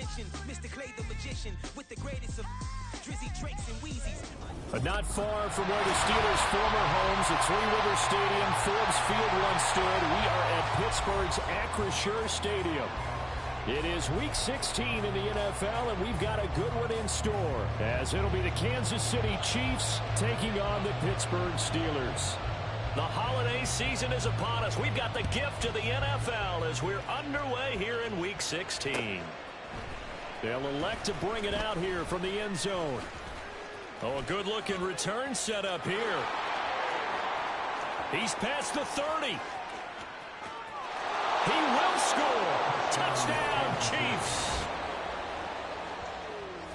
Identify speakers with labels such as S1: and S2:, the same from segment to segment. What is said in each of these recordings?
S1: mention Mr. Clay the magician with the greatest of Drizzy, Drakes, and Wheezies.
S2: Not far from where the Steelers' former homes at Three River Stadium, Forbes Field once stood, we are at Pittsburgh's Acrisure Stadium. It is Week 16 in the NFL, and we've got a good one in store, as it'll be the Kansas City Chiefs taking on the Pittsburgh Steelers.
S3: The holiday season is upon us. We've got the gift of the NFL as we're underway here in Week 16.
S2: They'll elect to bring it out here from the end zone.
S3: Oh, a good-looking return set up here. He's past the 30. He will score. Touchdown, Chiefs.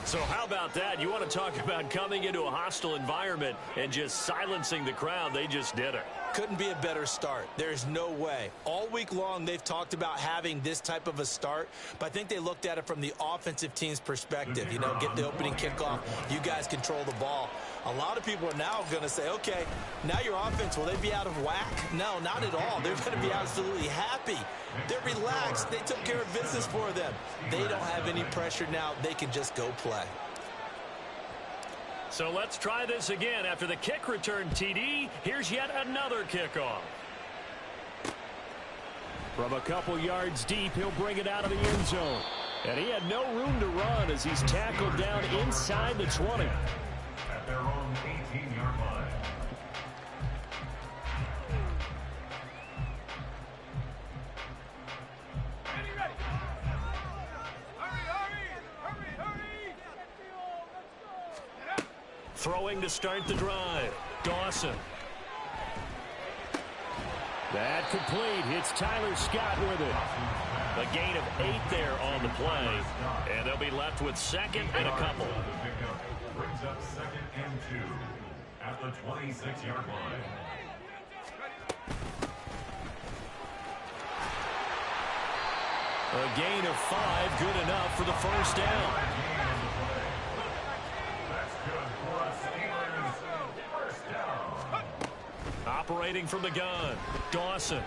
S3: So how about that? You want to talk about coming into a hostile environment and just silencing the crowd. They just did it.
S4: Couldn't be a better start. There's no way. All week long, they've talked about having this type of a start, but I think they looked at it from the offensive team's perspective. You know, get the opening kickoff. You guys control the ball. A lot of people are now going to say, okay, now your offense, will they be out of whack? No, not at all. They're going to be absolutely happy. They're relaxed. They took care of business for them. They don't have any pressure now. They can just go play.
S3: So let's try this again. After the kick return TD, here's yet another kickoff.
S2: From a couple yards deep, he'll bring it out of the end zone. And he had no room to run as he's tackled down inside the 20.
S5: At their own 18-yard line.
S3: Throwing to start the drive. Dawson.
S2: That complete. Hits Tyler Scott with it.
S3: A gain of 8 there on the play. And they'll be left with second and a couple.
S5: Brings up 2nd and 2 at the 26-yard line.
S3: A gain of 5, good enough for the first down. Operating from the gun, Dawson.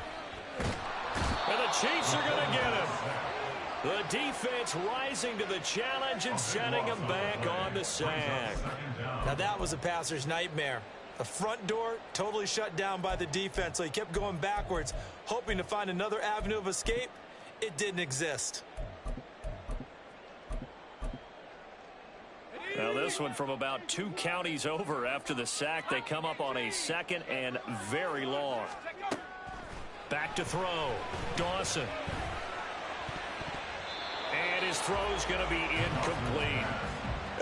S3: And the Chiefs are going to get him. The defense rising to the challenge and setting him back on the sack.
S4: Now that was a passer's nightmare. The front door totally shut down by the defense, so he kept going backwards, hoping to find another avenue of escape. It didn't exist.
S3: Now this one from about 2 counties over after the sack. They come up on a 2nd and very long. Back to throw. Dawson. And his throw's going to be incomplete.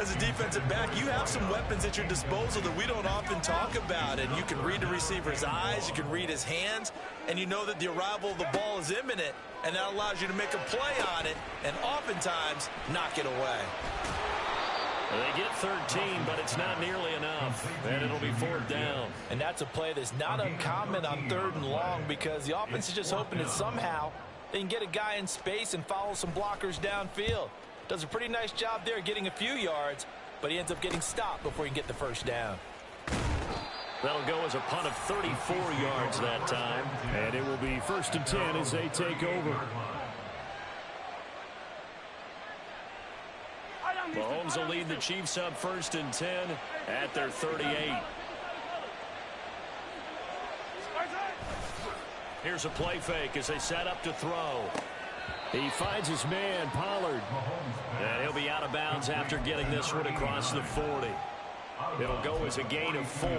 S4: As a defensive back, you have some weapons at your disposal that we don't often talk about. And you can read the receiver's eyes, you can read his hands, and you know that the arrival of the ball is imminent, and that allows you to make a play on it and oftentimes knock it away.
S3: They get 13, but it's not nearly enough, and it'll be 4th down.
S4: And that's a play that's not uncommon on 3rd and long, because the offense is just hoping that somehow they can get a guy in space and follow some blockers downfield. Does a pretty nice job there getting a few yards, but he ends up getting stopped before he can get the first down.
S3: That'll go as a punt of 34 yards that time.
S2: And it will be 1st and 10 as they take over.
S3: Mahomes will lead the Chiefs up 1st and 10 at their 38. Here's a play fake as they set up to throw.
S2: He finds his man, Pollard.
S3: And he'll be out of bounds after getting this one across the 40. It'll go as a gain of 4,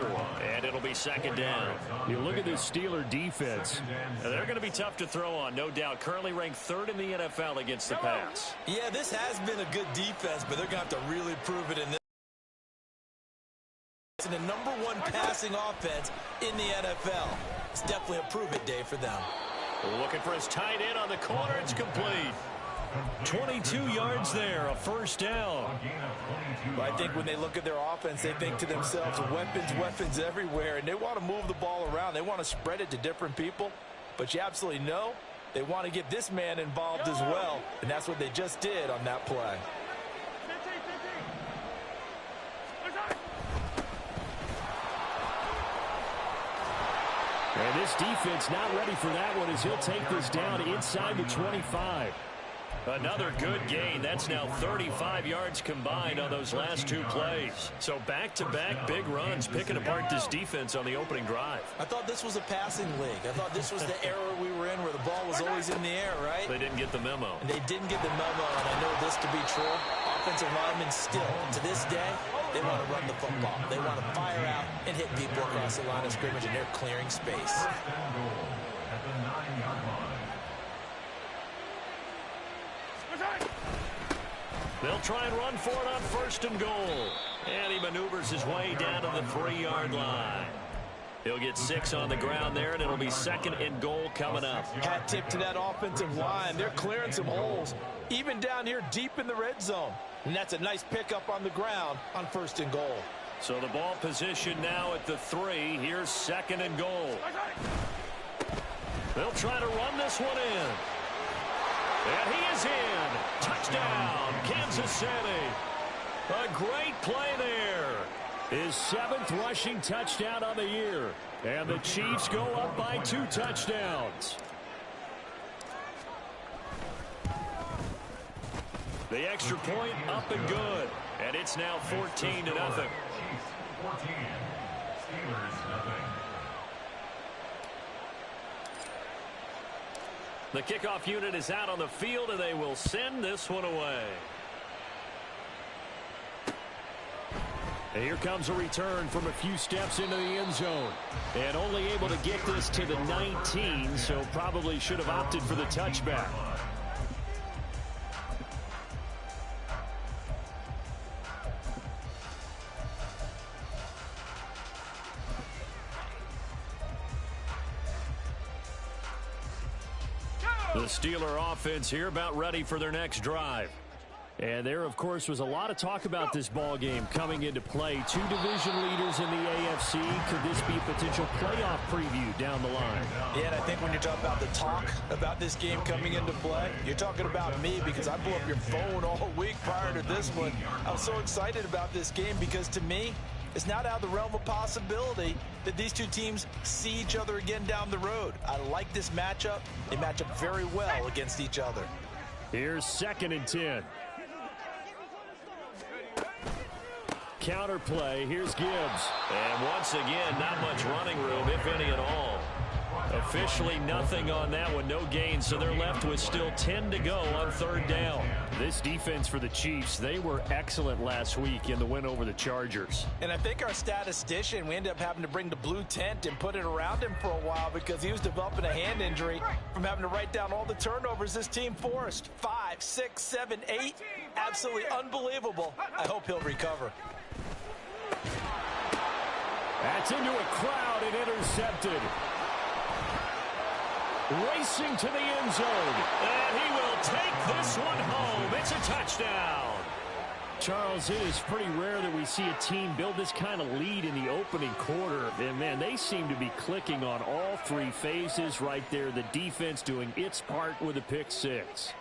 S3: and it'll be 2nd down.
S2: You look at this Steeler defense.
S3: They're going to be tough to throw on, no doubt. Currently ranked 3rd in the NFL against the pass.
S4: Yeah, this has been a good defense, but they're going to have to really prove it in this. It's the #1 passing offense in the NFL. It's definitely a prove-it day for them.
S3: Looking for his tight end on the corner. It's complete. 22 yards there, a 1st down.
S4: But I think when they look at their offense, they think to themselves, weapons everywhere, and they want to move the ball around. They want to spread it to different people, but you absolutely know they want to get this man involved as well, and that's what they just did on that play.
S2: And this defense not ready for that one as he'll take this down inside the 25.
S3: Another good gain. That's now 35 yards combined on those last two plays. So back-to-back big runs, picking apart this defense on the opening drive.
S4: I thought this was a passing league. I thought this was the era we were in where the ball was always in the air, right?
S3: They didn't get the memo.
S4: And they didn't get the memo, and I know this to be true. Offensive linemen still, to this day, they want to run the football. They want to fire out and hit people across the line of scrimmage, and they're clearing space.
S5: At the 9-yard line.
S3: They'll try and run for it on 1st and goal. And he maneuvers his way down to the 3-yard line. He'll get 6 on the ground there, and it'll be 2nd and goal coming up.
S4: Hat tip to that offensive line. They're clearing some holes, even down here deep in the red zone. And that's a nice pickup on the ground on 1st and goal.
S3: So the ball position now at the 3. Here's 2nd and goal. They'll try to run this one in. And he is in. Touchdown, Kansas City. A great play there.
S2: His 7th rushing touchdown on the year. And the Chiefs go up by 2 touchdowns.
S3: The extra point up and good. And it's now 14-0.
S5: Chiefs 14. Steelers nothing.
S3: The kickoff unit is out on the field, and they will send this one away.
S2: And here comes a return from a few steps into the end zone. And only able to get this to the 19, so probably should have opted for the touchback.
S3: The Steeler offense here about ready for their next drive.
S2: And there, of course, was a lot of talk about this ball game coming into play. 2 division leaders in the AFC. Could this be a potential playoff preview down the line?
S4: Yeah, and I think when you're talking about the talk about this game coming into play, you're talking about me because I blew up your phone all week prior to this one. I was so excited about this game because to me, it's not out of the realm of possibility that these two teams see each other again down the road. I like this matchup. They match up very well against each other.
S2: Here's 2nd and 10. Counter play. Here's Gibbs.
S3: And once again, not much running room, if any at all. Officially nothing on that one. No gain, so they're left with still 10 to go on 3rd down.
S2: This defense for the Chiefs, they were excellent last week in the win over the Chargers.
S4: And I think our statistician, we ended up having to bring the blue tent and put it around him for a while because he was developing a hand injury from having to write down all the turnovers this team forced. 5, 6, 7, 8. Absolutely unbelievable. I hope he'll recover.
S2: That's into a crowd and intercepted. Racing to the end zone.
S3: And he will take this one home. It's a touchdown.
S2: Charles, it is pretty rare that we see a team build this kind of lead in the opening quarter. And, man, they seem to be clicking on all 3 phases right there. The defense doing its part with a pick 6.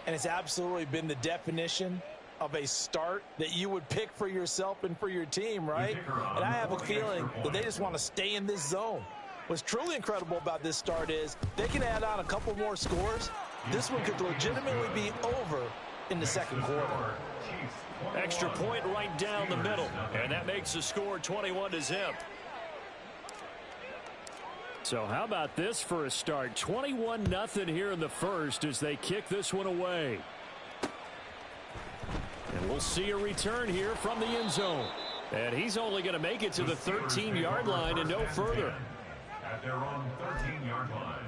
S4: And it's absolutely been the definition of a start that you would pick for yourself and for your team, right? And I have a feeling that they just want to stay in this zone. What's truly incredible about this start is they can add on a couple more scores. This one could legitimately be over in the 2nd quarter.
S3: Extra point right down the middle. And that makes the score 21-0.
S2: So how about this for a start? 21-0 here in the first as they kick this one away. And we'll see a return here from the end zone. And he's only going to make it to the 13-yard line and no further.
S5: At their own 13-yard line.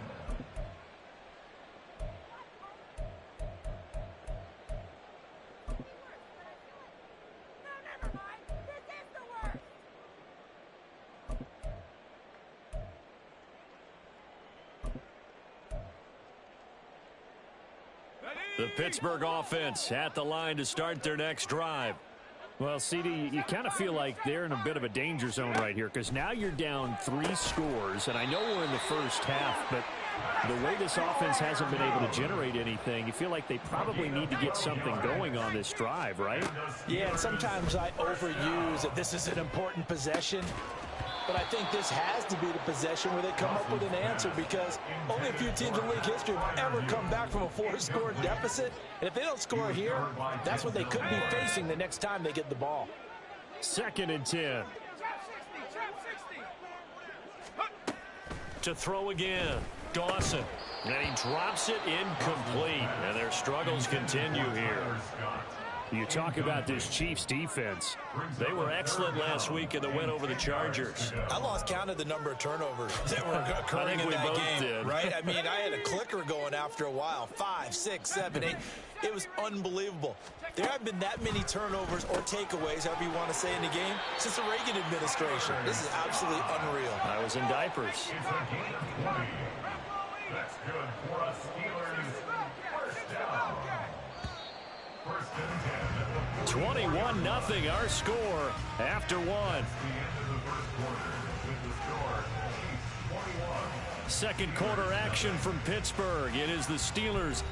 S3: The Pittsburgh offense at the line to start their next drive.
S2: Well, CD, you kind of feel like they're in a bit of a danger zone right here because now you're down 3 scores, and I know we're in the first half, but the way this offense hasn't been able to generate anything, you feel like they probably need to get something going on this drive, right?
S4: Yeah, and sometimes I overuse that this is an important possession. but I think this has to be the possession where they come up with an answer, because only a few teams in league history have ever come back from a 4-score deficit. And if they don't score here, that's what they could be facing the next time they get the ball.
S2: 2nd and 10.
S3: To throw again, Dawson. And he drops it incomplete. And their struggles continue here.
S2: You talk about this Chiefs defense.
S3: They were excellent last week in the win over the Chargers.
S4: I lost count of the number of turnovers that were occurring in that game, right? I mean, I had a clicker going after a while. 5, 6, 7, 8. It was unbelievable. There haven't been that many turnovers or takeaways, however you want to say, in the game since the Reagan administration. This is absolutely unreal.
S3: I was in diapers.
S5: It's a gain of 20. That's good for a Steelers first down. 1st and 10.
S3: 21-0 our score after 1.
S5: The end of the first quarter with the score, Chiefs 21.
S3: 2nd quarter action from Pittsburgh. It is the Steelers.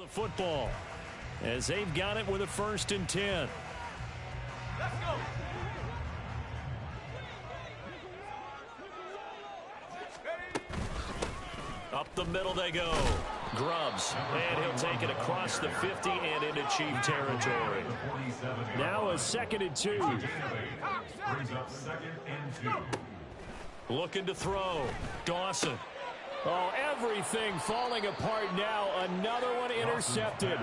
S3: Football as they've got it with a 1st and 10.
S1: Let's go.
S3: Up the middle they go. Grubbs, and he'll take it across the 50 and into Chief territory.
S2: Now a 2nd and 2.
S5: Brings up 2nd and 2.
S3: Looking to throw. Dawson.
S2: Oh, everything falling apart now. Another one intercepted.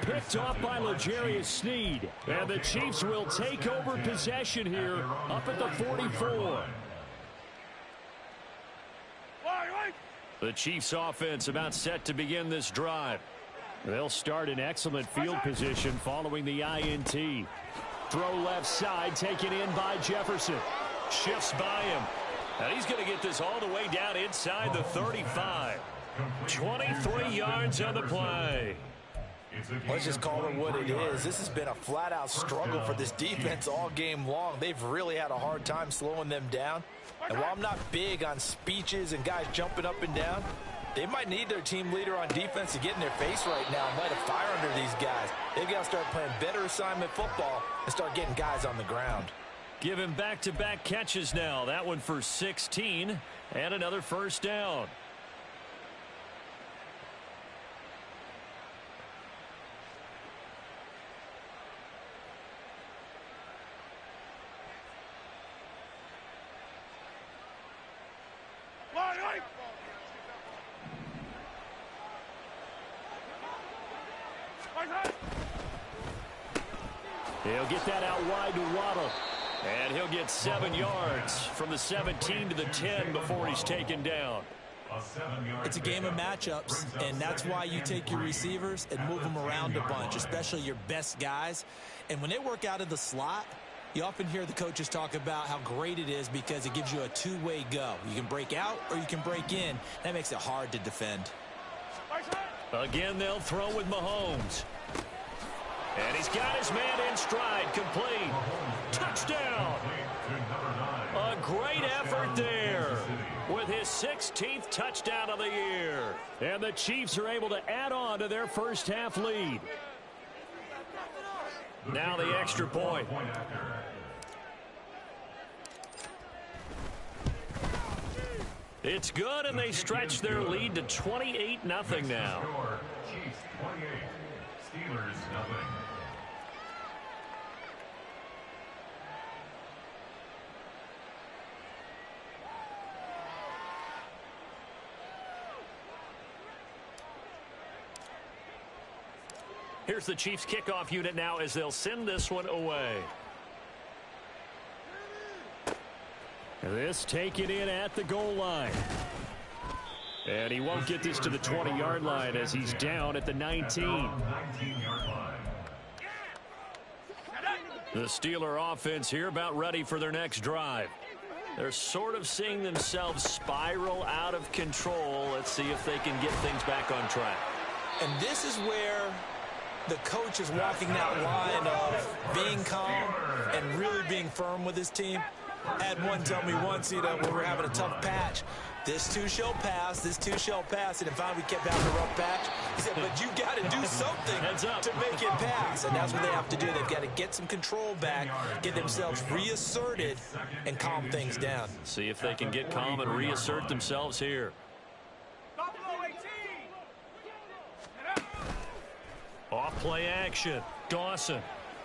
S2: Picked off by L'Jarius Sneed. And the Chiefs will take over possession here up at the 44.
S3: The Chiefs offense about set to begin this drive.
S2: They'll start in excellent field position following the INT. Throw left side, taken in by Jefferson.
S3: Shifts by him. And he's going to get this all the way down inside the 35. 23 yards on the play.
S4: Let's just call it what it is. This has been a flat-out struggle for this defense all game long. They've really had a hard time slowing them down. And while I'm not big on speeches and guys jumping up and down, they might need their team leader on defense to get in their face right now and light a fire under these guys. They've got to start playing better assignment football and start getting guys on the ground.
S3: Give him back-to-back catches now. That one for 16 and another 1st down.
S2: He'll get that out wide to Waddle.
S3: And he'll get 7 yards from the 17 to the 10 before he's taken down.
S4: It's a game of matchups, and that's why you take your receivers and move them around a bunch, especially your best guys. And when they work out of the slot, you often hear the coaches talk about how great it is because it gives you a two-way go. You can break out or you can break in. That makes it hard to defend.
S3: Again, they'll throw with Mahomes. And he's got his man in stride, complete. Touchdown. A great effort there with his 16th touchdown of the year.
S2: And the Chiefs are able to add on to their first half lead.
S3: Now the extra point. It's good, and they stretch their lead to 28-0 now.
S5: Chiefs 28, Steelers 0.
S3: Here's the Chiefs kickoff unit now as they'll send this one away.
S2: This taken in at the goal line. And he won't get this to the 20-yard line as he's down at the 19.
S5: 19-yard line.
S3: The Steeler offense here about ready for their next drive. They're sort of seeing themselves spiral out of control. Let's see if they can get things back on track.
S4: And this is where the coach is walking that line of being calm and really being firm with his team. I had one tell me once, when we were having a tough patch, this too shall pass, this too shall pass. And finally we kept having a rough patch. He said, but you got to do something to make it pass. And that's what they have to do. They've got to get some control back, get themselves reasserted, and calm things down.
S3: See if they can get calm and reassert themselves here. Off play action. Dawson.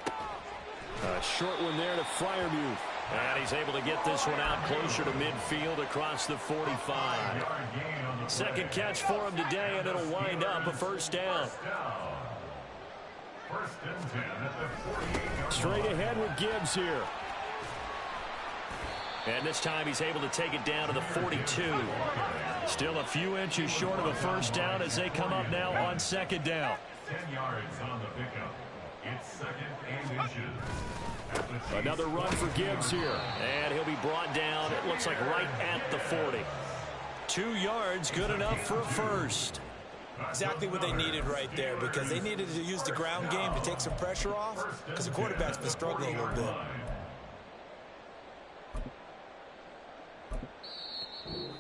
S2: A short one there to Freiermuth.
S3: And he's able to get this one out closer to midfield across the 45. Second catch for him today, and it'll wind up a first down.
S2: Straight ahead with Gibbs here.
S3: And this time he's able to take it down to the 42. Still a few inches short of a first down as they come up now on second down.
S5: 10 yards on the pickup. It's second and inches.
S2: Another run for Gibbs here.
S3: And he'll be brought down, it looks like right at the 40. 2 yards, good enough for a first.
S4: Exactly what they needed right there, because they needed to use the ground game to take some pressure off, because the quarterback's been struggling a little bit.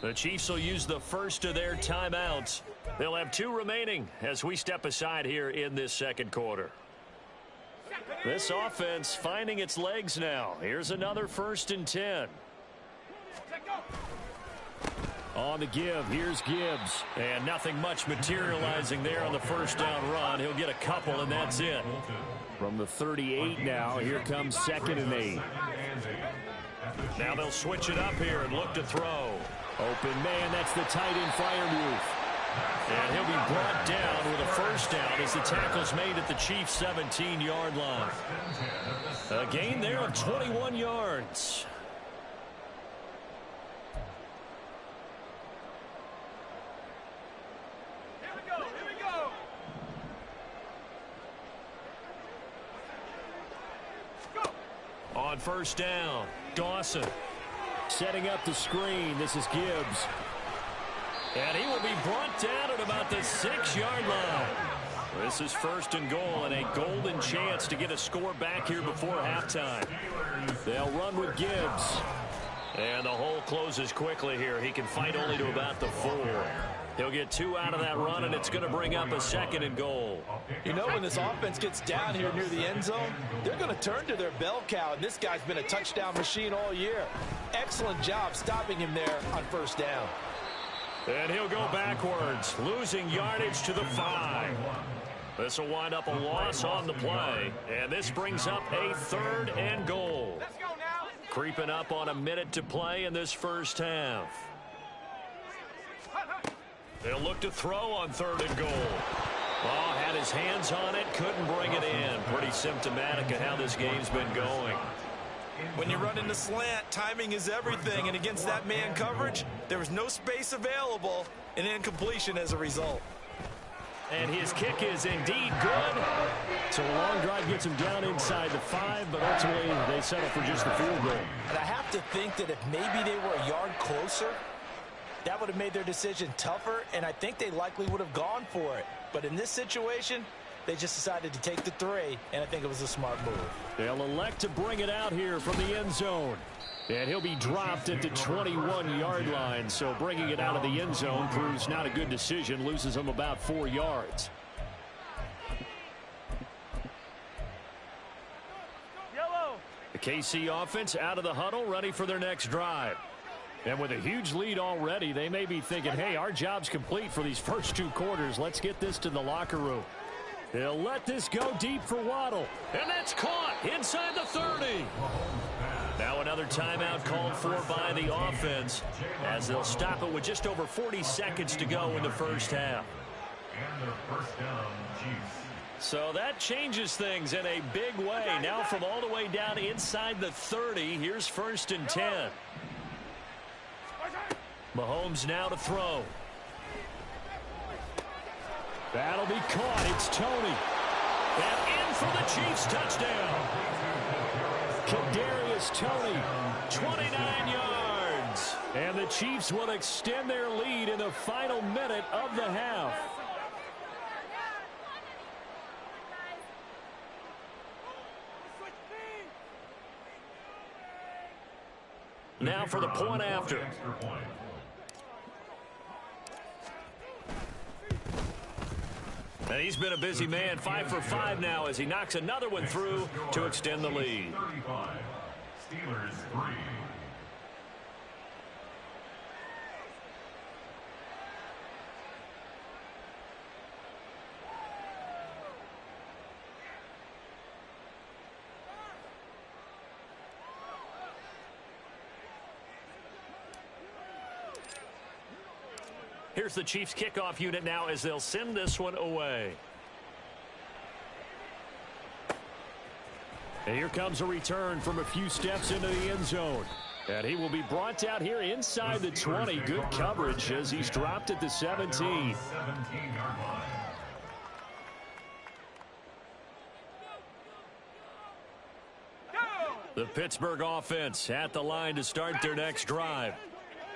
S3: The Chiefs will use the first of their timeouts. They'll have 2 remaining as we step aside here in this second quarter. This offense finding its legs now. Here's another 1st and 10.
S2: On the give, here's Gibbs.
S3: And nothing much materializing there on the first down run. He'll get a couple, and that's it.
S2: From the 38 now, here comes 2nd and 8.
S3: Now they'll switch it up here and look to throw.
S2: Open man, that's the tight end Freiermuth.
S3: And he'll be brought down with a first down as the tackle's made at the Chiefs' 17-yard line. A gain there of 21 yards. On first down, Dawson.
S2: Setting up the screen, this is Gibbs.
S3: And he will be brought down at about the 6-yard line. This is 1st and goal, and a golden chance to get a score back here before halftime.
S2: They'll run with Gibbs.
S3: And the hole closes quickly here. He can fight only to about the 4. He'll get 2 out of that run, and it's going to bring up a 2nd and goal.
S4: You know, when this offense gets down here near the end zone, they're going to turn to their bell cow, and this guy's been a touchdown machine all year. Excellent job stopping him there on first down.
S3: And he'll go backwards, losing yardage to the 5. This will wind up a loss on the play, and this brings up a 3rd and goal.
S1: Let's go now.
S3: Creeping up on a minute to play in this first half. They'll look to throw on 3rd and goal. Oh, had his hands on it, couldn't bring it in. Pretty symptomatic of how this game's been going.
S4: When you run into slant, timing is everything, and against that man coverage, there was no space available, and incompletion as a result.
S3: And his kick is indeed good.
S2: So a long drive gets him down inside the 5, but ultimately they settle for just the field goal.
S4: And I have to think that if maybe they were a yard closer, that would have made their decision tougher, and I think they likely would have gone for it. But in this situation, they just decided to take the 3, and I think it was a smart move.
S2: They'll elect to bring it out here from the end zone. And he'll be dropped at the 21-yard line, so bringing it out of the end zone proves not a good decision, loses him about 4 yards. The KC offense out of the huddle, ready for their next drive. And with a huge lead already, they may be thinking, hey, our job's complete for these first 2 quarters. Let's get this to the locker room. They'll let this go deep for Waddle.
S3: And that's caught inside the 30. Now another timeout called for by the offense as they'll stop it with just over 40 seconds to go in the first half.
S5: And the first down, Chiefs.
S3: So that changes things in a big way. Now from all the way down inside the 30, here's 1st and 10. Mahomes now to throw.
S2: That'll be caught. It's Tony.
S3: And in for the Chiefs touchdown.
S2: Kadarius Toney.
S3: 29 yards.
S2: And the Chiefs will extend their lead in the final minute of the half. Now for the point after. And he's been a busy man, 5 for 5 now as he knocks another one through to extend the lead.
S5: 35. Steelers 3.
S2: Here's the Chiefs kickoff unit now as they'll send this one away. And here comes a return from a few steps into the end zone. And he will be brought out here inside the 20. Good coverage as he's dropped at the 17.
S5: 17-yard line.
S2: The Pittsburgh offense at the line to start their next drive.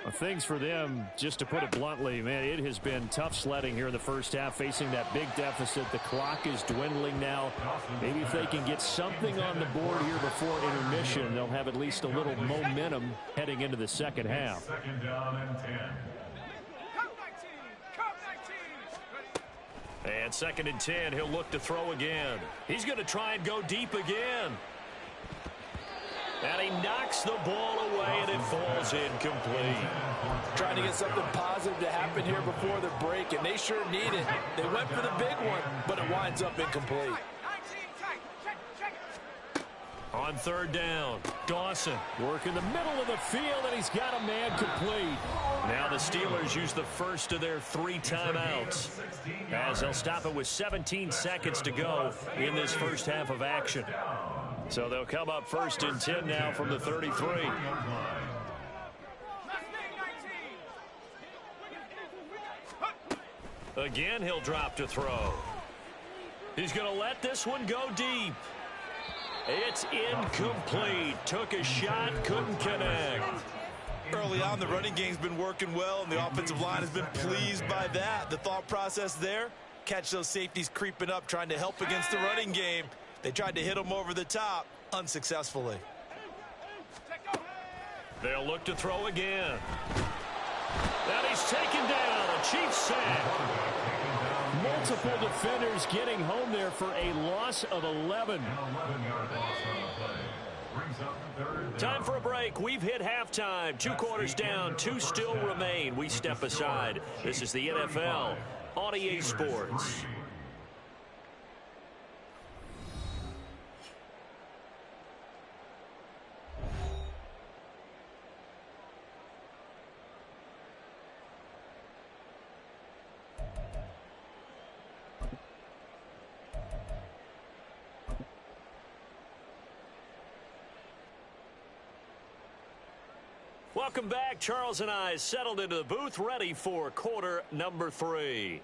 S2: Well, things for them, just to put it bluntly, man, it has been tough sledding here in the first half, facing that big deficit. The clock is dwindling now. Maybe if they can get something on the board here before intermission, they'll have at least a little momentum heading into the second half.
S5: Second down and 10.
S2: And second and 10, he'll look to throw again. He's going to try and go deep again. And he knocks the ball away, and it falls incomplete.
S4: Trying to get something positive to happen here before the break, and they sure need it. They went for the big one, but it winds up incomplete.
S2: On third down, Dawson work in the middle of the field, and he's got a man complete. Now the Steelers use the first of their 3 timeouts as they'll stop it with 17 seconds to go in this first half of action. So they'll come up first and 10 now from the 33. Again, he'll drop to throw. He's going to let this one go deep. It's incomplete. Took a shot, couldn't connect.
S4: Early on, the running game's been working well, and the offensive line has been pleased by that. The thought process there, catch those safeties creeping up, trying to help against the running game. They tried to hit him over the top, unsuccessfully.
S2: They'll look to throw again. And he's taken down. A Chiefs sack. Multiple defenders getting home there for a loss of 11. Time for a break. We've hit halftime. 2 quarters down. 2 still remain. We step aside. This is the NFL on EA Sports. Welcome back. Charles and I settled into the booth, ready for quarter number 3.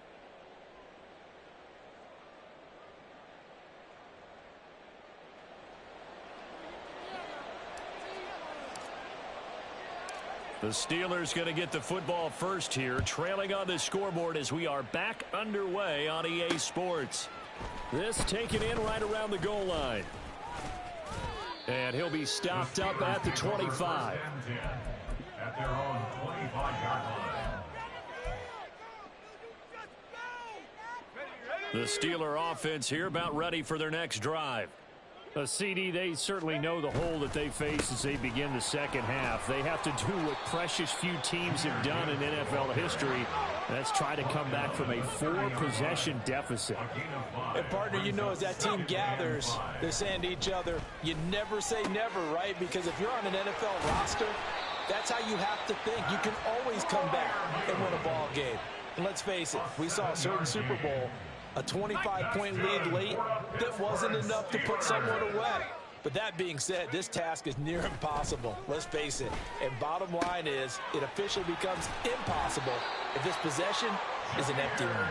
S2: The Steelers going to get the football first here, trailing on the scoreboard as we are back underway on EA Sports. This taken in right around the goal line. And he'll be stopped up at the 25.
S5: At their own 25-yard line.
S2: The Steeler offense here about ready for their next drive. CD, they certainly know the hole that they face as they begin the second half. They have to do what precious few teams have done in NFL history. That's try to come back from a 4-possession deficit.
S4: And, partner, you know, as that team gathers, they're saying to each other, you never say never, right? Because if you're on an NFL roster, that's how you have to think. You can always come back and win a ball game. And let's face it, we saw a certain Super Bowl, a 25-point lead late that wasn't enough to put someone away. But that being said, this task is near impossible. Let's face it. And bottom line is, it officially becomes impossible if this possession is an empty one.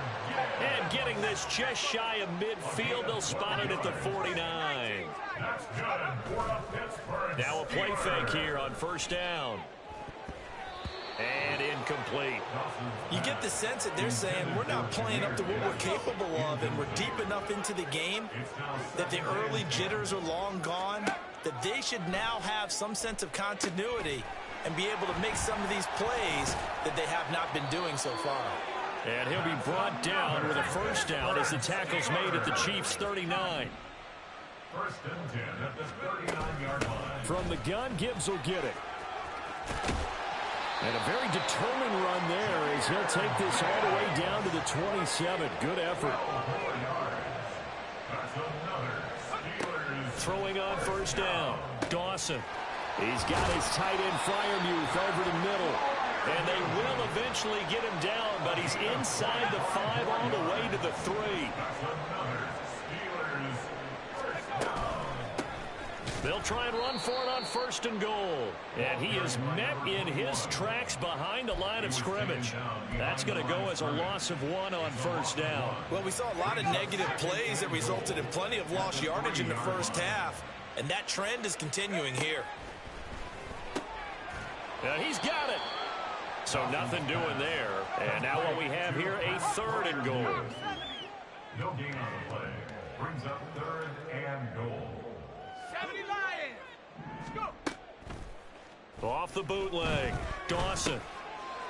S2: And getting this just shy of midfield, they'll spot it at the 49.
S5: That's good for the Pittsburgh
S2: Now a play fake here on first down.
S3: And incomplete.
S4: You get the sense that they're saying we're not playing up to what we're capable of, and we're deep enough into the game that the early jitters are long gone, that they should now have some sense of continuity and be able to make some of these plays that they have not been doing so far.
S3: And he'll be brought down with a first down as the tackle's made at the Chiefs' 39.
S5: First and 10 at the 39-yard line.
S2: From the gun, Gibbs will get it. And a very determined run there as he'll take this all the way down to the 27. Good effort.
S5: That's another Steelers.
S3: Throwing on first down. Dawson.
S2: He's got his tight end Freiermuth over the middle.
S3: And they will eventually get him down, but he's inside the 5 all the way to the 3.
S5: That's another Steelers first down.
S3: They'll try and run for it on first and goal. And he is met in his tracks behind the line of scrimmage. That's going to go as a loss of 1 on first down.
S4: Well, we saw a lot of negative plays that resulted in plenty of lost yardage in the first half, and that trend is continuing here.
S3: And he's got it. So nothing doing there. And now what we have here, a 3rd and goal.
S5: No gain on the play. Brings up 3rd and goal.
S1: 70 Lions. Let's go.
S3: Off the bootleg. Dawson.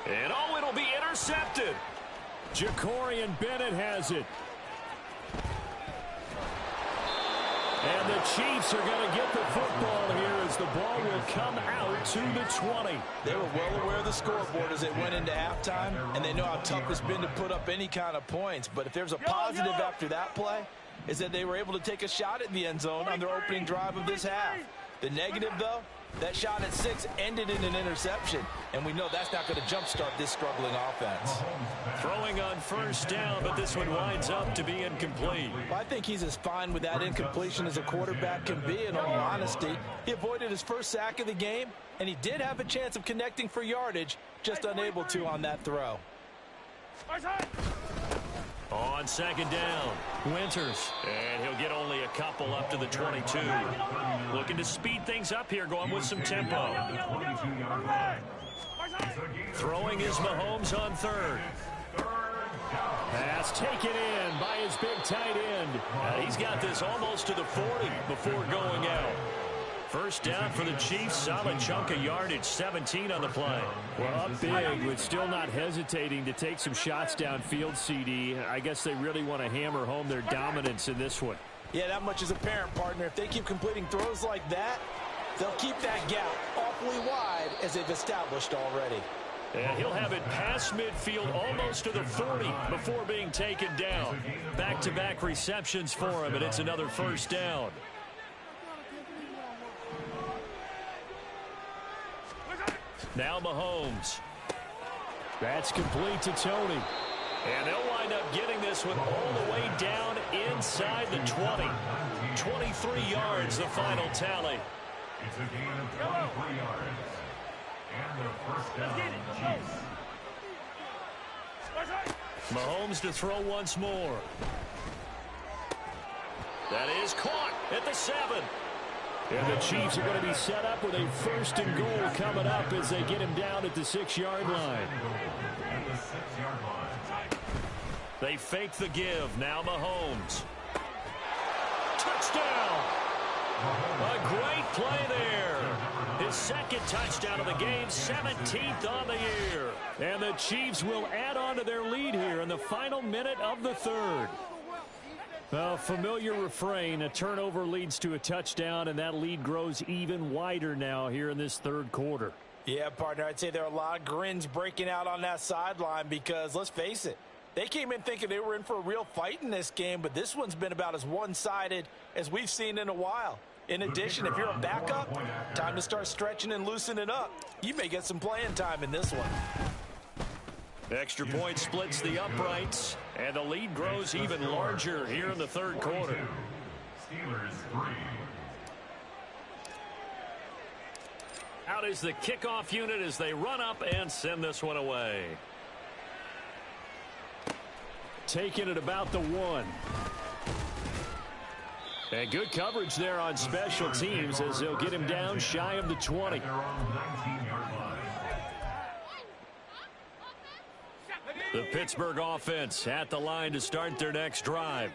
S3: And oh, it'll be intercepted.
S2: Jacorian Bennett has it. And the Chiefs are going to get the football here as the ball will come out to the 20.
S4: They were well aware of the scoreboard as they went into halftime, and they know how tough it's been to put up any kind of points. But if there's a positive after that play, is that they were able to take a shot at the end zone on their opening drive of this half. The negative, though, that shot at 6 ended in an interception, and we know that's not going to jumpstart this struggling offense.
S3: Throwing on first down, but this one winds up to be incomplete.
S4: Well, I think he's as fine with that incompletion as a quarterback can be, in all honesty. He avoided his first sack of the game, and he did have a chance of connecting for yardage, just unable to on that throw.
S3: On second down, Winters. And he'll get only a couple up to the 22. Looking to speed things up here, going with some tempo. Throwing is Mahomes on 3rd.
S2: Pass taken in by his big tight end.
S3: He's got this almost to the 40 before going out. First down for the Chiefs. Solid chunk of yardage. 17 on the play.
S2: Well, up big, but still not hesitating to take some shots downfield, CD. I guess they really want to hammer home their dominance in this one.
S4: Yeah, that much is apparent, partner. If they keep completing throws like that, they'll keep that gap awfully wide as they've established already.
S3: And he'll have it past midfield almost to the 40 before being taken down. Back-to-back receptions for him, and it's another first down. Now Mahomes.
S2: That's complete to Tony.
S3: And they'll wind up getting this one all the way down inside the 20. 23 yards, the final tally.
S5: It's a gain of 23 yards. And the first down, Chiefs.
S3: Mahomes to throw once more. That is caught at the 7.
S2: And the Chiefs are going to be set up with a 1st and goal coming up as they get him down at the 6-yard line.
S5: At the 6-yard line.
S3: They fake the give. Now Mahomes. Touchdown! A great play there. His 2nd touchdown of the game, 17th on the year.
S2: And the Chiefs will add on to their lead here in the final minute of the 3rd. A familiar refrain, a turnover leads to a touchdown, and that lead grows even wider now here in this 3rd quarter.
S4: Yeah, partner, I'd say there are a lot of grins breaking out on that sideline because, let's face it, they came in thinking they were in for a real fight in this game, but this one's been about as one-sided as we've seen in a while. In addition, if you're a backup, time to start stretching and loosening up. You may get some playing time in this one.
S3: Extra point splits the uprights, and the lead grows even larger here in the 3rd quarter.
S5: Steelers 3.
S3: Out is the kickoff unit as they run up and send this one away.
S2: Taking it about the 1. And good coverage there on special teams as they'll get him down shy of the 20.
S3: The Pittsburgh offense at the line to start their next drive.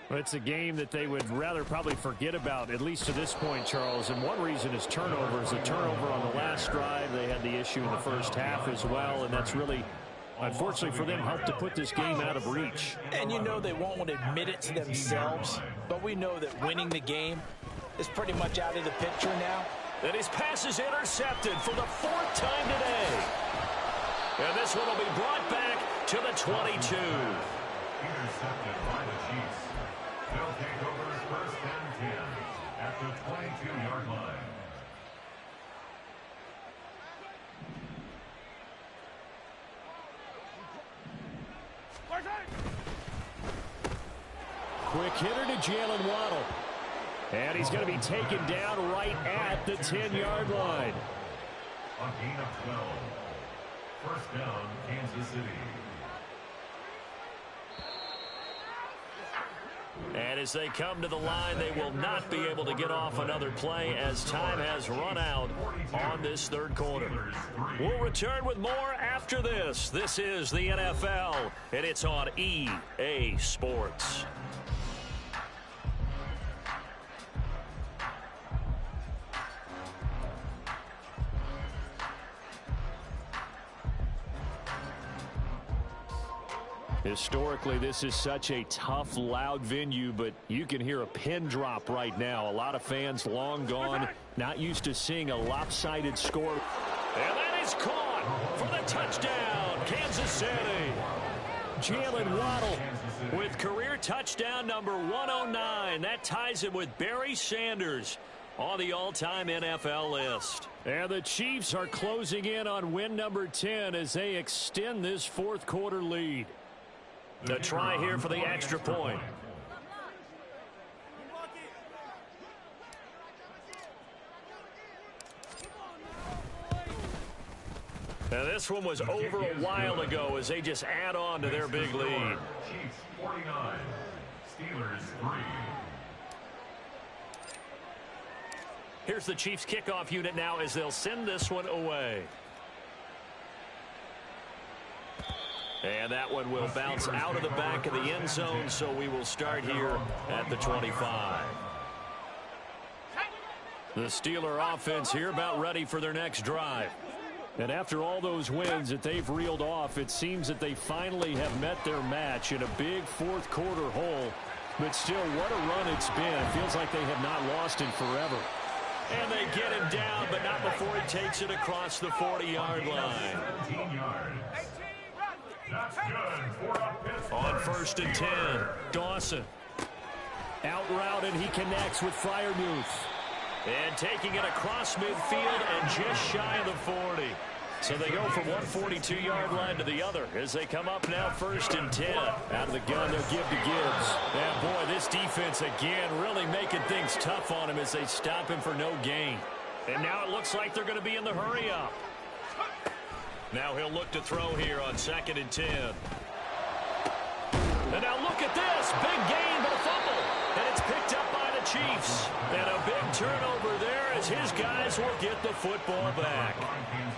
S2: Well, it's a game that they would rather probably forget about, at least to this point, Charles. And one reason is turnovers. A turnover on the last drive. They had the issue in the first half as well, and that's really, unfortunately for them, helped to put this game out of reach.
S4: And you know they won't admit it to themselves, but we know that winning the game is pretty much out of the picture now.
S3: And his pass is intercepted for the 4th time today. And this one will be brought back to the 22.
S5: Intercepted by the Chiefs. They'll take over 1st and 10 at the 22-yard line.
S2: Quick hitter to Jalen Waddle. And he's going to be taken down right at the 10-yard line.
S5: A gain of 12. 1st down, Kansas City.
S3: And as they come to the line, they will not be able to get off another play as time has run out on this 3rd quarter. We'll return with more after this. This is the NFL, and it's on EA Sports.
S2: Historically, this is such a tough, loud venue, but you can hear a pin drop right now. A lot of fans long gone, not used to seeing a lopsided score.
S3: And that is caught for the touchdown, Kansas City.
S2: Jalen Waddle
S3: with career touchdown number 109. That ties him with Barry Sanders on the all-time NFL list.
S2: And the Chiefs are closing in on win number 10 as they extend this 4th quarter lead.
S3: The try here for the extra point. Now this one was over a while ago as they just add on to their big lead.
S5: Chiefs 49, Steelers 3.
S3: Here's the Chiefs kickoff unit now as they'll send this one away. And that one will bounce out of the back of the end zone, so we will start here at the 25.
S2: The Steeler offense here about ready for their next drive. And after all those wins that they've reeled off, it seems that they finally have met their match in a big 4th quarter hole. But still, what a run it's been. It feels like they have not lost in forever.
S3: And they get him down, but not before he takes it across the 40-yard line.
S5: 17 yards. That's good for a Pittsburgh.
S3: On 1st and 10, Dawson.
S2: Out route, and he connects with Freiermuth.
S3: And taking it across midfield and just shy of the 40. So they go from one 42-yard line to the other as they come up now 1st and 10.
S2: Out of the gun, they'll give to Gibbs.
S3: And boy, this defense again really making things tough on him as they stop him for no gain. And now it looks like they're going to be in the hurry up. Now he'll look to throw here on 2nd and 10. And now look at this. Big gain, but a fumble. And it's picked up by the Chiefs. And a big turnover there as his guys will get the football back.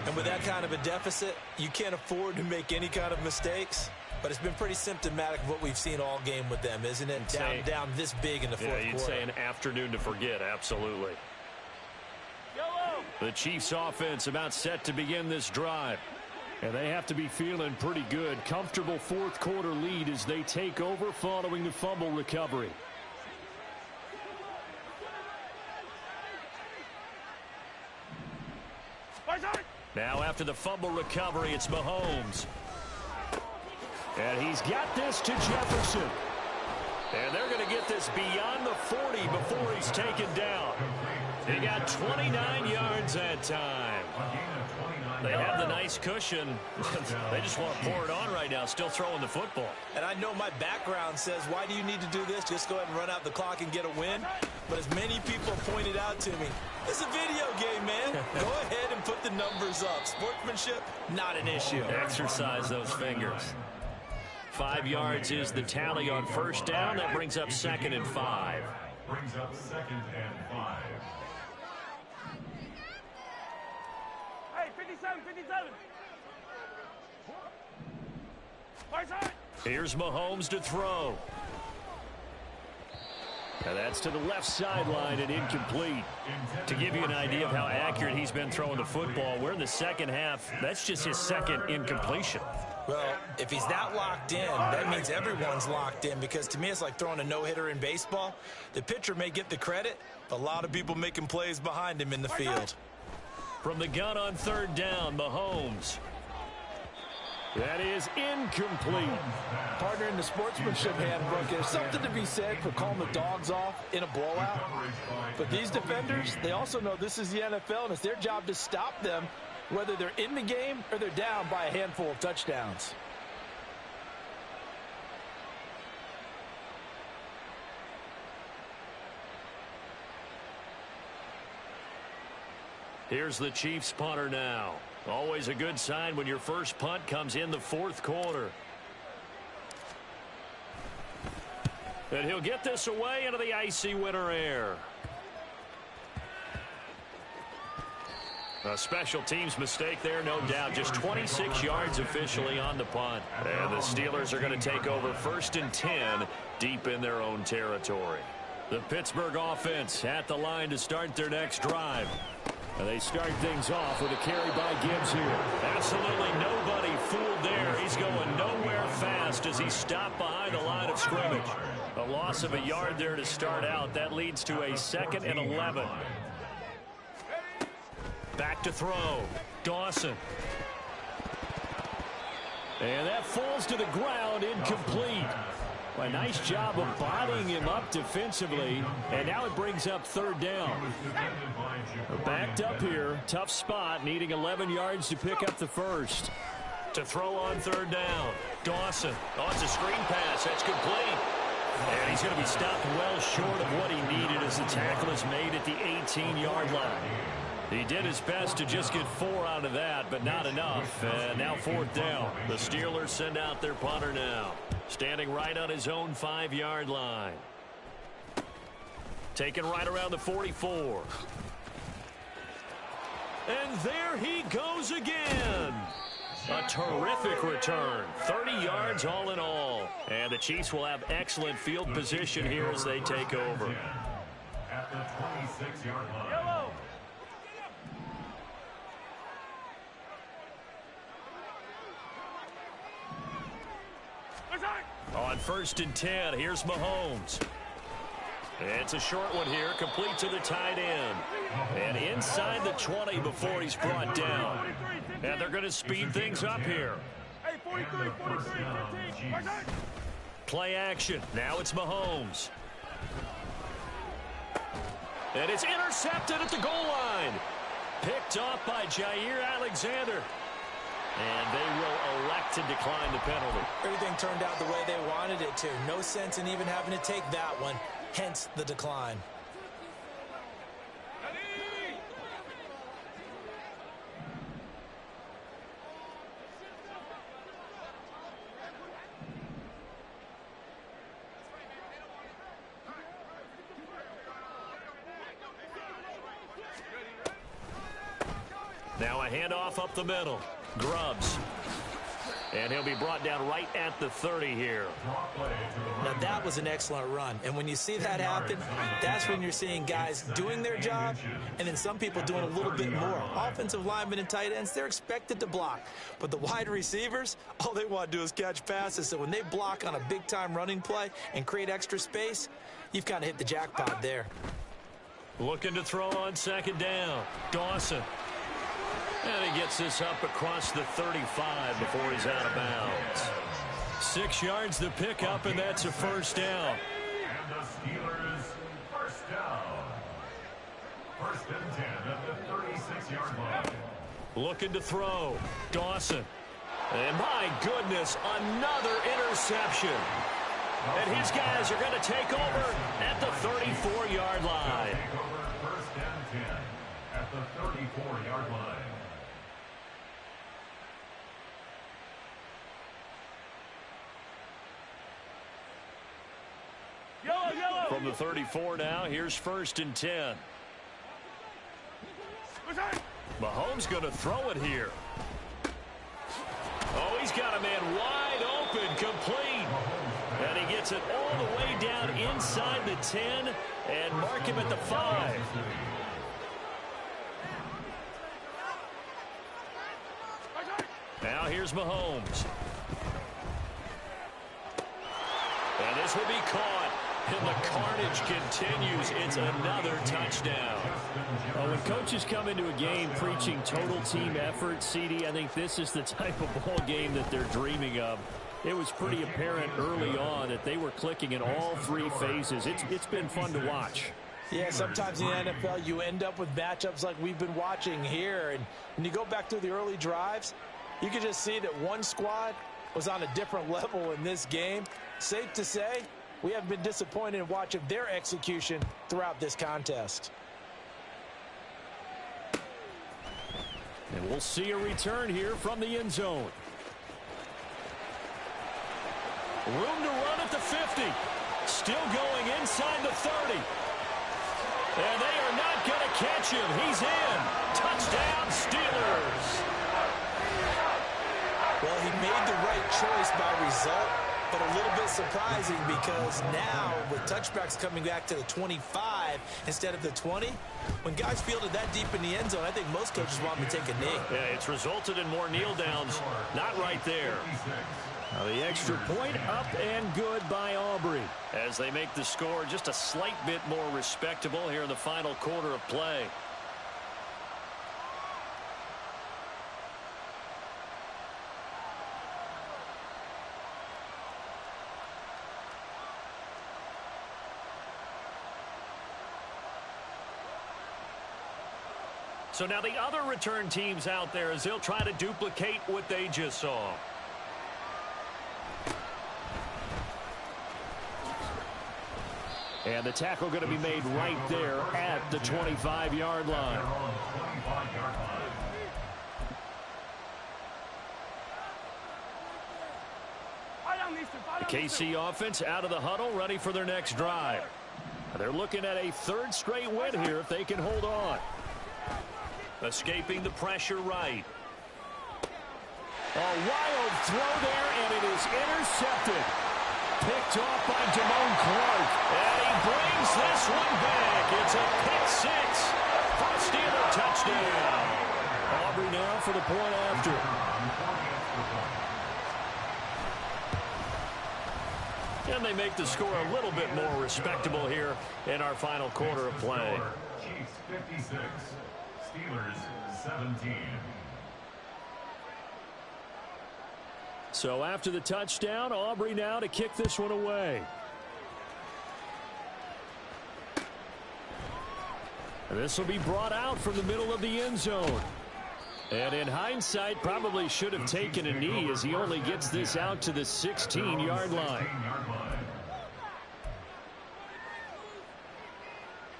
S4: And with that kind of a deficit, you can't afford to make any kind of mistakes. But it's been pretty symptomatic of what we've seen all game with them, isn't it? Down this big in the 4th quarter.
S3: Yeah, you'd say an afternoon to forget, absolutely.
S2: The Chiefs offense about set to begin this drive. And they have to be feeling pretty good. Comfortable 4th quarter lead as they take over following the fumble recovery.
S3: Now after the fumble recovery, it's Mahomes.
S2: And he's got this to Jefferson.
S3: And they're going to get this beyond the 40 before he's taken down. He got 29 yards that time. They have the nice cushion. They just want to pour it on right now, still throwing the football.
S4: And I know my background says, why do you need to do this? Just go ahead and run out the clock and get a win. But as many people pointed out to me, it's a video game, man. Go ahead and put the numbers up. Sportsmanship, not an issue.
S3: Exercise those fingers. 5 yards is the tally on 1st down. That brings up 2nd and 5.
S5: Brings up 2nd and 5.
S6: Hey, 57, 57.
S3: Here's Mahomes to throw.
S2: And that's to the left sideline and incomplete.
S3: To give you an idea of how accurate he's been throwing the football, we're in the second half. That's just his second incompletion.
S4: Well, if he's that locked in, that means everyone's locked in, because to me it's like throwing a no-hitter in baseball. The pitcher may get the credit, a lot of people making plays behind him in the field.
S3: From the gun on third down, Mahomes.
S2: That is incomplete.
S6: Partner, in the sportsmanship handbook, there's something to be said for calling the dogs off in a blowout. But these defenders, they also know this is the NFL, and it's their job to stop them, whether they're in the game or they're down by a handful of touchdowns.
S3: Here's the Chiefs punter now. Always a good sign when your first punt comes in the fourth quarter. And he'll get this away into the icy winter air. A special teams mistake there, no doubt. Just 26 yards officially on the punt. And the Steelers are going to take over 1st and 10 deep in their own territory. The Pittsburgh offense at the line to start their next drive.
S2: And they start things off with a carry by Gibbs here.
S3: Absolutely nobody fooled there. He's going nowhere fast as he stopped behind the line of scrimmage. A loss of a yard there to start out. That leads to a 2nd and 11. Back to throw. Dawson.
S2: And that falls to the ground, incomplete. A nice job of bodying him up defensively. And now it brings up third down. Backed up here. Tough spot, needing 11 yards to pick up the first.
S3: To throw on third down. Dawson. Oh, it's a screen pass. That's complete. And he's going to be stopped well short of what he needed as the tackle is made at the 18-yard line. He did his best to just get 4 out of that, but not enough. And now fourth down. The Steelers send out their punter now. Standing right on his own 5-yard line. Taken right around the 44. And there he goes again. A terrific return. 30 yards all in all. And the Chiefs will have excellent field position here as they take over.
S5: At the 26-yard line.
S1: Yellow.
S3: On 1st and 10, here's Mahomes. It's a short one here, complete to the tight end. And inside the 20 before he's brought down. And they're going to speed things up here.
S1: Hey, 43, 43, 15.
S3: Play action. Now it's Mahomes. And it's intercepted at the goal line. Picked off by Jair Alexander. And they will elect to decline the penalty.
S4: Everything turned out the way they wanted it to. No sense in even having to take that one, hence the decline.
S3: Now a handoff up the middle. Grubbs. And he'll be brought down right at the 30 here.
S4: Now that was an excellent run. And when you see that happen, that's when you're seeing guys doing their job and then some people doing a little bit more. Offensive linemen and tight ends, they're expected to block. But the wide receivers, all they want to do is catch passes. So when they block on a big-time running play and create extra space, you've kind of hit the jackpot there.
S3: Looking to throw on 2nd down. Dawson. And he gets this up across the 35 before he's out of bounds. 6 yards the pickup, and that's a 1st down.
S5: And the Steelers, 1st down. 1st and 10 at the 36-yard line.
S3: Looking to throw. Dawson. And my goodness, another interception. And his guys are going to take over at the 34-yard line.
S5: Take over 1st and 10 at the 34-yard line.
S3: From the 34 now, here's 1st and 10. Mahomes going to throw it here. Oh, he's got a man wide open, complete. And he gets it all the way down inside the 10 and mark him at the 5. Now here's Mahomes. And this will be caught. And the carnage continues. It's another touchdown.
S2: When coaches come into a game preaching total team effort, CD, I think this is the type of ball game that they're dreaming of. It was pretty apparent early on that they were clicking in all three phases. It's been fun to watch.
S6: Yeah, sometimes in the NFL you end up with matchups like we've been watching here. And when you go back through the early drives, you can just see that one squad was on a different level in this game. Safe to say, we have been disappointed in watching their execution throughout this contest.
S2: And we'll see a return here from the end zone.
S3: Room to run at the 50. Still going inside the 30. And they are not going to catch him. He's in. Touchdown, Steelers.
S4: Well, he made the right choice by result, but a little bit surprising because now with touchbacks coming back to the 25 instead of the 20, when guys fielded that deep in the end zone, I think most coaches want them to take a knee.
S3: Yeah, it's resulted in more kneel downs. Not right there.
S2: Now the extra point up and good by Aubrey.
S3: As they make the score just a slight bit more respectable here in the final quarter of play. So now the other return teams out there as they'll try to duplicate what they just saw.
S2: And the tackle going to be made right there at the 25-yard line.
S3: The KC offense out of the huddle, ready for their next drive. They're looking at a third straight win here if they can hold on. Escaping the pressure right.
S2: A wild throw there, and it is intercepted. Picked off by Damone Clark.
S3: And he brings this one back. It's a pick six for a Steeler touchdown.
S2: Aubrey now for the point after.
S3: And they make the score a little bit more respectable here in our final quarter of play.
S5: Chiefs 56, Steelers 17.
S2: So after the touchdown, Aubrey now to kick this one away. This will be brought out from the middle of the end zone. And in hindsight, probably should have taken a knee as he only gets this out to the 16-yard line.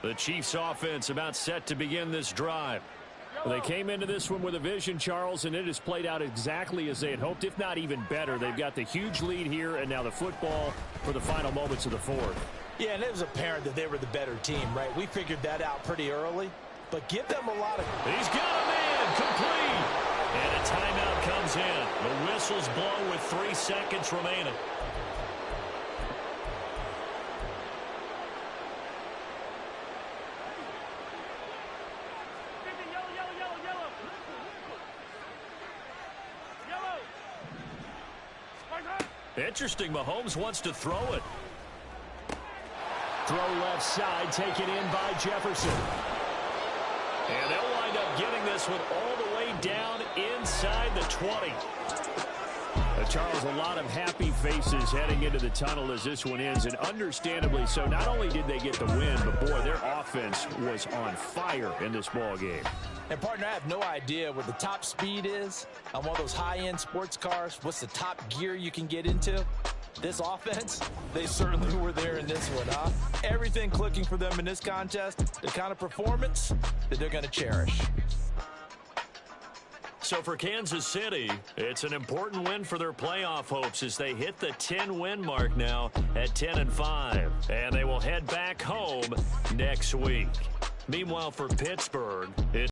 S3: The Chiefs offense about set to begin this drive.
S2: They came into this one with a vision, Charles, and it has played out exactly as they had hoped, if not even better. They've got the huge lead here, and now the football for the final moments of the fourth.
S6: Yeah, and it was apparent that they were the better team, right? We figured that out pretty early, but give them a lot of...
S3: He's got a man, complete. And a timeout comes in. The whistle's blown with 3 seconds remaining. Interesting, Mahomes wants to throw it.
S2: Throw left side, taken in by Jefferson.
S3: And they'll wind up getting this one all the way down inside the 20.
S2: Charles, a lot of happy faces heading into the tunnel as this one ends, and understandably so. Not only did they get the win, but boy, their offense was on fire in this ball game.
S6: And partner, I have no idea what the top speed is on one of those high-end sports cars. What's the top gear you can get into? This offense, they certainly were there in this one, huh? Everything clicking for them in this contest, the kind of performance that they're going to cherish.
S3: So for Kansas City, it's an important win for their playoff hopes as they hit the 10-win mark now at 10-5. And they will head back home next week. Meanwhile, for Pittsburgh, it's